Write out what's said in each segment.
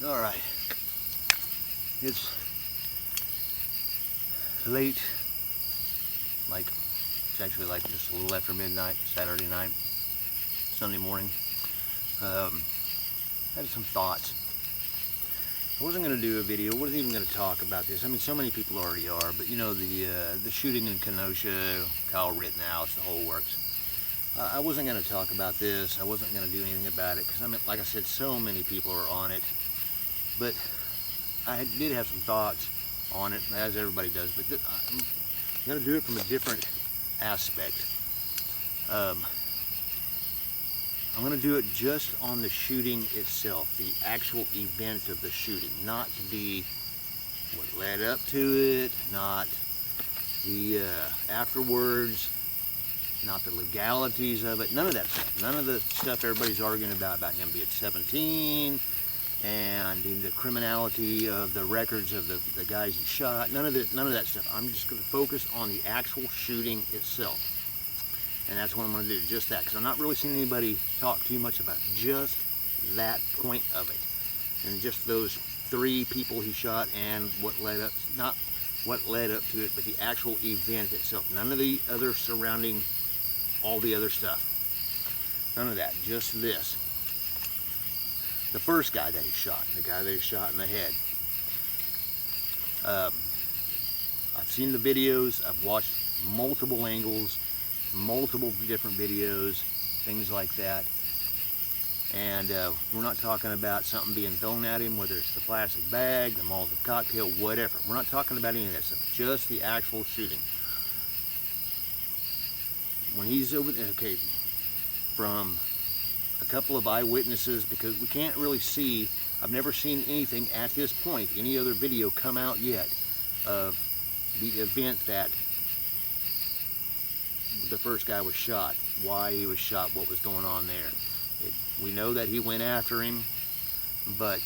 All right, it's late, like it's actually like just a little after midnight, Saturday night, Sunday morning. Had some thoughts. I wasn't going to do a video, wasn't even going to talk about this. I mean, so many people already are, but you know, the shooting in Kenosha, Kyle Rittenhouse, the whole works. I wasn't going to talk about this. I wasn't going to do anything about it because, I mean, like I said, so many people are on it. But I did have some thoughts on it, as everybody does, but I'm going to do it from a different aspect. I'm going to do it just on the shooting itself, the actual event of the shooting, not the what led up to it, not the afterwards, not the legalities of it, none of that stuff. None of the stuff everybody's arguing about him being 17 and the criminality of the records of the guys he shot. None of that stuff. I'm just going to focus on the actual shooting itself. And that's what I'm going to do, just that, because I'm not really seeing anybody talk too much about just that point of it. And just those 3 people he shot and what led up, not what led up to it, but the actual event itself. None of the other surrounding, all the other stuff. None of that, just this. The first guy that he shot, the guy that he shot in the head. I've seen the videos, I've watched multiple angles, multiple different videos, things like that. And we're not talking about something being thrown at him, whether it's the plastic bag, the Molotov cocktail, whatever. We're not talking about any of that stuff, just the actual shooting. When he's over there, okay, from a couple of eyewitnesses, because we can't really see, I've never seen anything at this point, any other video come out yet of the event that the first guy was shot, why he was shot, what was going on there. We know that he went after him, but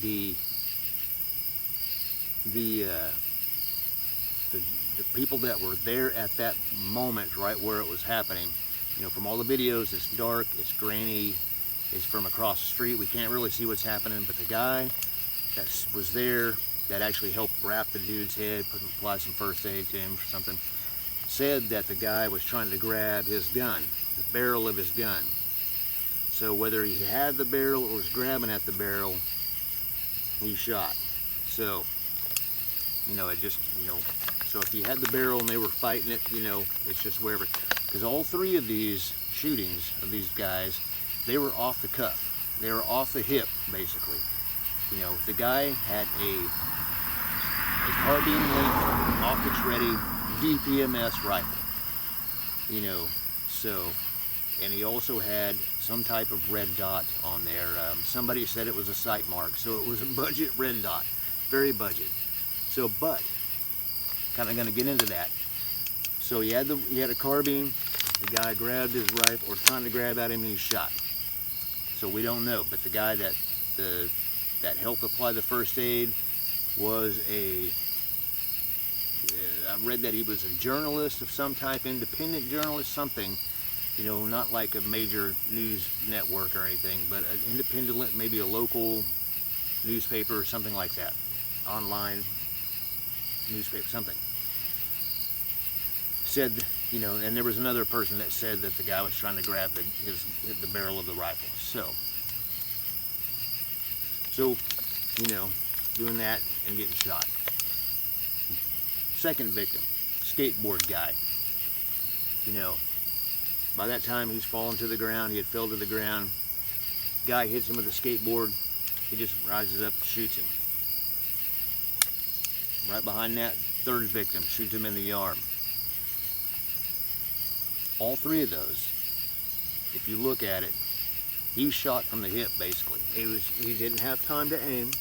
the people that were there at that moment, right where it was happening, you know, from all the videos, it's dark, it's grainy, it's from across the street, we can't really see what's happening, but the guy that was there, that actually helped wrap the dude's head, apply some first aid to him or something, said that the guy was trying to grab his gun, the barrel of his gun. So whether he had the barrel or was grabbing at the barrel, he shot. So, you know, it just, you know, so if he had the barrel and they were fighting it, you know, it's just wherever. Because all 3 of these shootings of these guys, they were off the cuff. They were off the hip, basically. You know, the guy had a carbine length, optics ready, DPMS rifle. You know, so, and he also had some type of red dot on there. Somebody said it was a sight mark, so it was a budget red dot, very budget. So, but kind of going to get into that. So he had a carbine. The guy grabbed his rifle, or trying to grab at him, and he shot. So we don't know, but the guy that helped apply the first aid was I read that he was a journalist of some type, independent journalist, something. You know, not like a major news network or anything, but an independent, maybe a local newspaper or something like that. Online newspaper, something. Said, you know, and there was another person that said that the guy was trying to grab the barrel of the rifle. So, you know, doing that and getting shot. Second victim, skateboard guy. You know, by that time he's fallen to the ground, he had fell to the ground. Guy hits him with a skateboard, he just rises up and shoots him. Right behind that, third victim, shoots him in the arm. All 3 of those, if you look at it, he was shot from the hip, basically. He didn't have time to aim,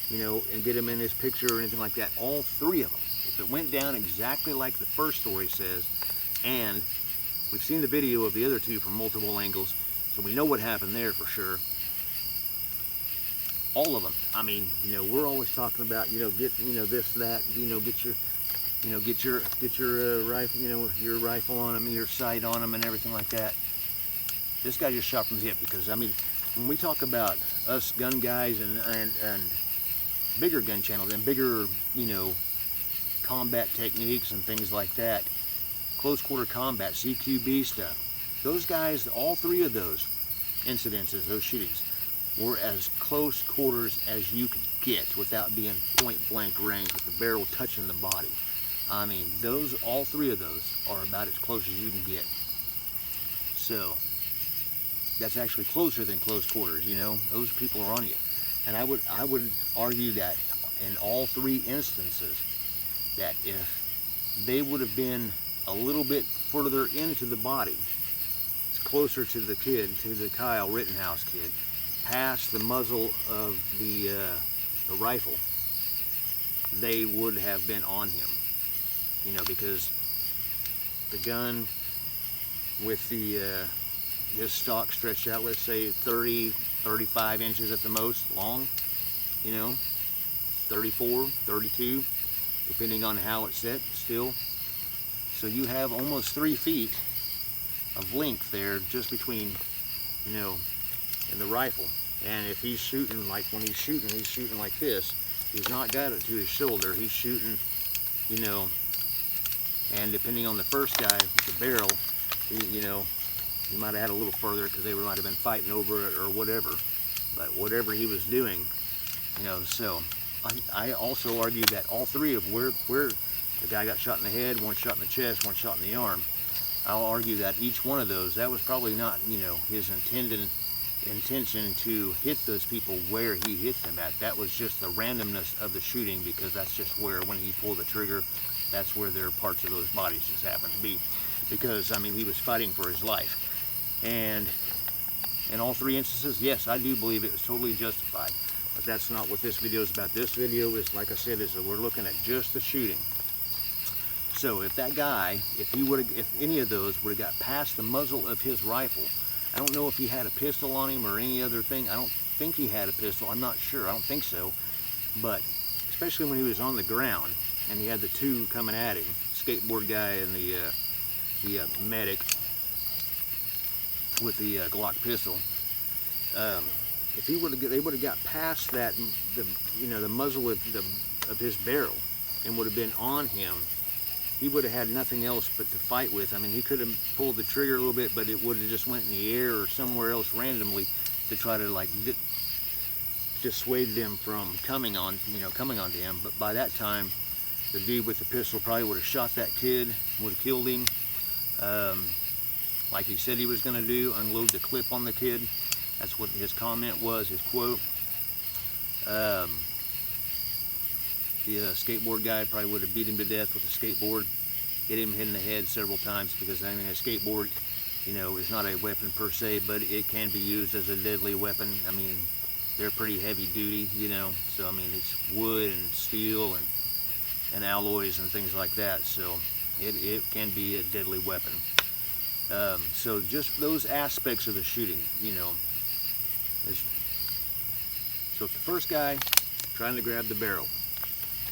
you know, and get him in his picture or anything like that. All 3 of them. If it went down exactly like the first story says, and we've seen the video of the other 2 from multiple angles, so we know what happened there for sure. All of them. I mean, you know, we're always talking about, you know, get, you know, this, that, you know, get your rifle, you know, your rifle on them, your sight on them, and everything like that. This guy just shot from the hip because, I mean, when we talk about us gun guys and bigger gun channels and bigger, you know, combat techniques and things like that, close quarter combat, CQB stuff, those guys, all three of those incidences, those shootings, were as close quarters as you could get without being point blank range with the barrel touching the body. I mean, all three of those are about as close as you can get. So that's actually closer than close quarters, you know. Those people are on you. And I would argue that in all three instances, that if they would have been a little bit further into the body, closer to the kid, to the Kyle Rittenhouse kid, past the muzzle of the rifle, they would have been on him. You know, because the gun with the his stock stretched out, let's say 30, 35 inches at the most long, you know, 34, 32, depending on how it's set still. So you have almost 3 feet of length there just between, you know, and the rifle. And if he's shooting, like when he's shooting like this, he's not got it to his shoulder, he's shooting, you know, and depending on the first guy with the barrel, you know, he might have had a little further because they might have been fighting over it or whatever. But whatever he was doing, you know, so I also argue that all three of where the guy got shot in the head, one shot in the chest, one shot in the arm, I'll argue that each one of those, that was probably not, you know, his intention to hit those people where he hit them at. That was just the randomness of the shooting, because that's just where, when he pulled the trigger, that's where their parts of those bodies just happened to be. Because, I mean, he was fighting for his life. And in all three instances, yes, I do believe it was totally justified. But that's not what this video is about. This video is, like I said, is that we're looking at just the shooting. So if that guy, if any of those would have got past the muzzle of his rifle, I don't know if he had a pistol on him or any other thing. I don't think he had a pistol. I'm not sure. I don't think so. But especially when he was on the ground and he had the two coming at him, skateboard guy and the medic with the Glock pistol. If they would have got past that, the muzzle of his barrel, and would have been on him, he would have had nothing else but to fight with. I mean, he could have pulled the trigger a little bit, but it would have just went in the air or somewhere else randomly to try to like dissuade them from coming onto him. But by that time, the dude with the pistol probably would have shot that kid, would have killed him, like he said he was going to do, unload the clip on the kid. That's what his comment was, his quote. The skateboard guy probably would have beat him to death with a skateboard, hit him in the head several times, because I mean, a skateboard, you know, is not a weapon per se, but it can be used as a deadly weapon. I mean, they're pretty heavy duty, you know, so I mean, it's wood and steel and alloys and things like that, so it can be a deadly weapon. So just those aspects of the shooting, you know. So if the first guy trying to grab the barrel,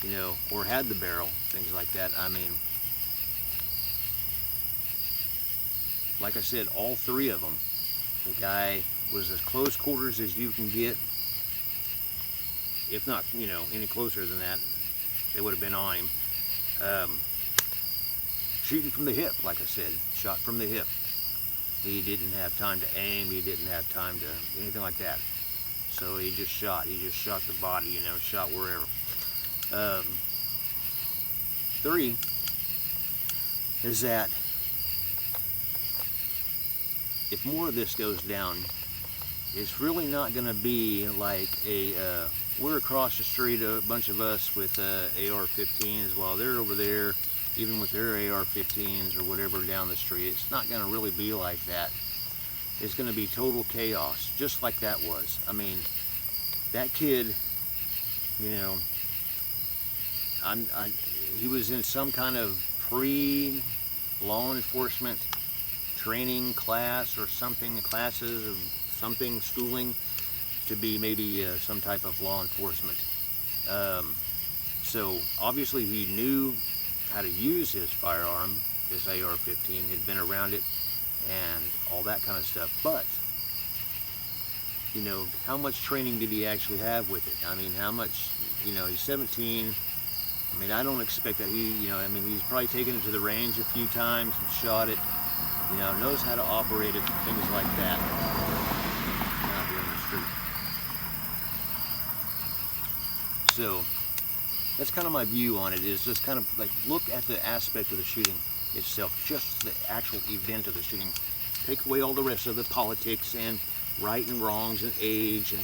you know, or had the barrel, things like that, I mean, like I said, all three of them, the guy was as close quarters as you can get. If not, you know, any closer than that, they would have been on him. Shooting from the hip, like I said, shot from the hip. He didn't have time to aim, he didn't have time to anything like that. So he just shot the body, you know, shot wherever. 3 is that if more of this goes down, it's really not going to be like we're across the street, a bunch of us with AR-15s, while they're over there, even with their AR-15s or whatever down the street. It's not going to really be like that. It's going to be total chaos, just like that was. I mean, that kid, you know, he was in some kind of pre-law enforcement training class or something, classes of something, schooling, to be maybe some type of law enforcement. So obviously he knew how to use his firearm, his AR-15, had been around it and all that kind of stuff. But you know, how much training did he actually have with it? I mean, how much, you know, he's 17. I mean, I don't expect that he, you know, I mean, he's probably taken it to the range a few times and shot it, you know, knows how to operate it, things like that. Out here in the street. So, that's kind of my view on it, is just kind of like look at the aspect of the shooting itself, just the actual event of the shooting. Take away all the rest of the politics and right and wrongs and age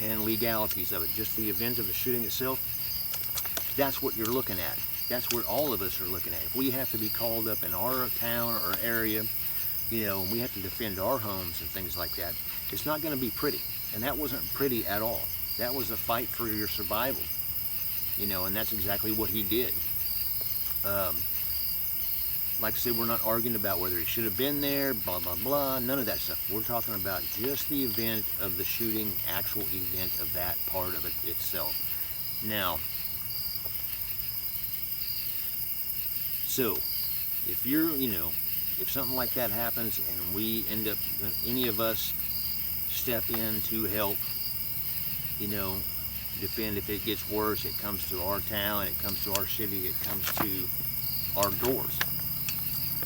and legalities of it. Just the event of the shooting itself, that's what you're looking at. That's what all of us are looking at. If we have to be called up in our town or area, you know, and we have to defend our homes and things like that, it's not going to be pretty. And that wasn't pretty at all. That was a fight for your survival, you know, and that's exactly what he did. Like I said, we're not arguing about whether he should have been there, blah, blah, blah, none of that stuff. We're talking about just the event of the shooting, actual event of that part of it itself. Now, so, if you're, you know, if something like that happens and we end up, any of us step in to help, you know, defend, if it gets worse, it comes to our town, it comes to our city, it comes to our doors.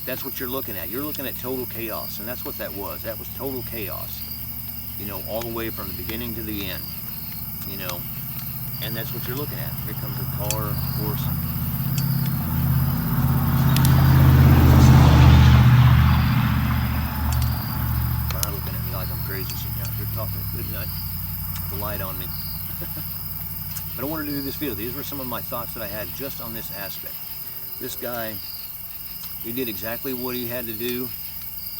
That's what you're looking at. You're looking at total chaos, and that's what that was. That was total chaos, you know, all the way from the beginning to the end, you know, and that's what you're looking at. Here comes a car, of course. Brian looking at me like I'm crazy, sitting out here talking at midnight, the light on me. But I wanted to do this video. These were some of my thoughts that I had just on this aspect. This guy, he did exactly what he had to do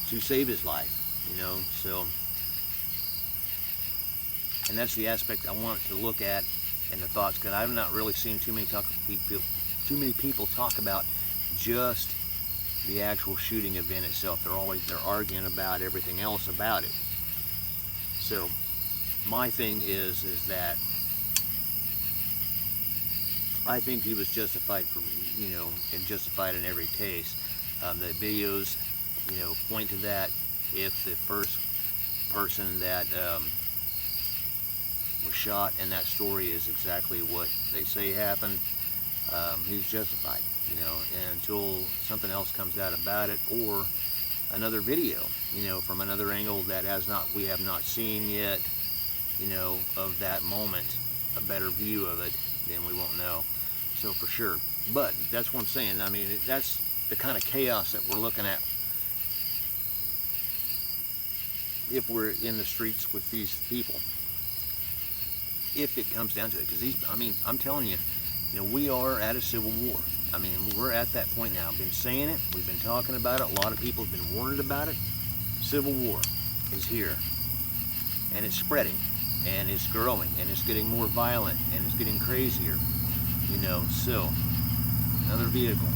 to save his life, you know, so, and that's the aspect I want to look at in the thoughts, because I've not really seen too many people talk about just the actual shooting event itself. They're arguing about everything else about it. So my thing is that I think he was justified for, you know, and justified in every case. The videos, you know, point to that. If the first person that was shot in that story is exactly what they say happened, he's justified, you know, and until something else comes out about it, or another video, you know, from another angle that we have not seen yet, you know, of that moment, a better view of it, then we won't know. So for sure. But that's what I'm saying. I mean, that's the kind of chaos that we're looking at if we're in the streets with these people, if it comes down to it. Because these, I mean, I'm telling you, you know, we are at a civil war. I mean, we're at that point now. I've been saying it, we've been talking about it, a lot of people have been warned about it. Civil war is here, and it's spreading, and it's growing, and it's getting more violent, and it's getting crazier, you know. So another vehicle.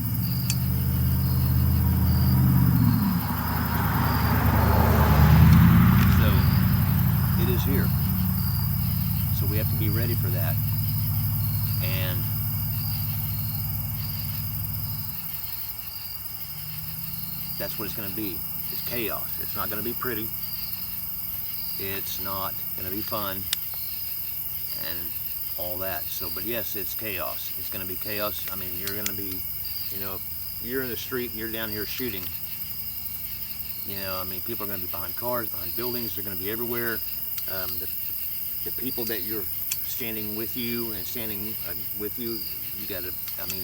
So it is here. So we have to be ready for that. And that's what it's going to be. It's chaos. It's not going to be pretty. It's not going to be fun and all that. So, but yes, it's chaos. It's going to be chaos. I mean, you're going to be, you know, if you're in the street and you're down here shooting, you know, I mean, people are going to be behind cars, behind buildings. They're going to be everywhere. The people that you're standing with you and standing with you, you got to, I mean,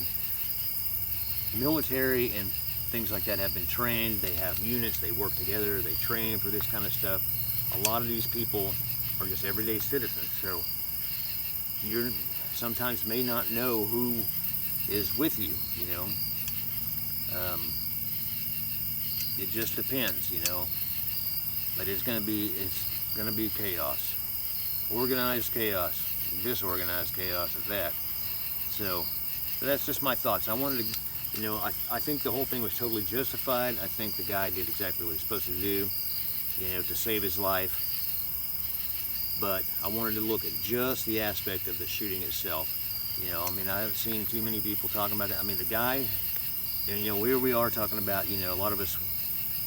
military and things like that have been trained. They have units, they work together, they train for this kind of stuff. A lot of these people are just everyday citizens, so you're sometimes may not know who is with you, you know. It just depends, you know. But it's gonna be chaos. Organized chaos, disorganized chaos at that. So that's just my thoughts. I wanted to, you know, I think the whole thing was totally justified. I think the guy did exactly what he's supposed to do, you know, to save his life. But I wanted to look at just the aspect of the shooting itself. You know, I mean, I haven't seen too many people talking about that. I mean, the guy, and you know, here we are talking about, you know, a lot of us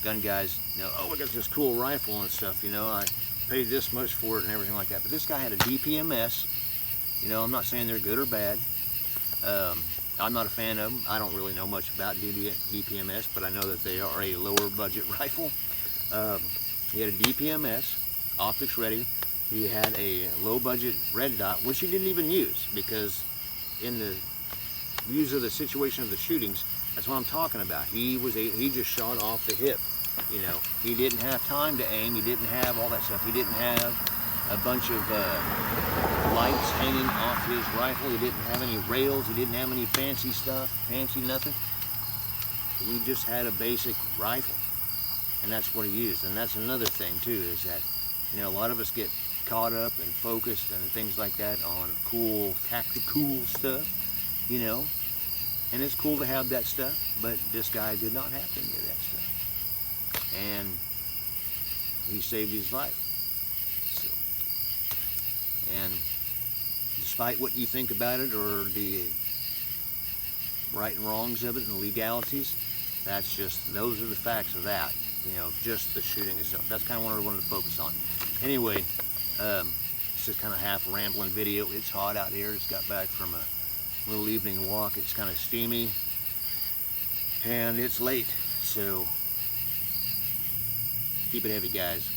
gun guys, you know, oh, we got this cool rifle and stuff, you know. paid this much for it and everything like that. But this guy had a DPMS. You know, I'm not saying they're good or bad. I'm not a fan of them. I don't really know much about DPMS, but I know that they are a lower budget rifle. He had a DPMS, optics ready. He had a low budget red dot, which he didn't even use, because in the views of the situation of the shootings, that's what I'm talking about. He just shot off the hip. You know, he didn't have time to aim. He didn't have all that stuff. He didn't have a bunch of lights hanging off his rifle. He didn't have any rails. He didn't have any fancy stuff, fancy nothing. He just had a basic rifle, and that's what he used. And that's another thing too, is that, you know, a lot of us get caught up and focused and things like that on cool, tactical stuff, you know, and it's cool to have that stuff, but this guy did not have any of that stuff. And he saved his life. So, and despite what you think about it, or the right and wrongs of it and the legalities, those are the facts of that. You know, just the shooting itself. That's kind of what I wanted to focus on. Anyway, this is kind of half a rambling video. It's hot out here. Just got back from a little evening walk. It's kind of steamy, and it's late, so keep it heavy, guys.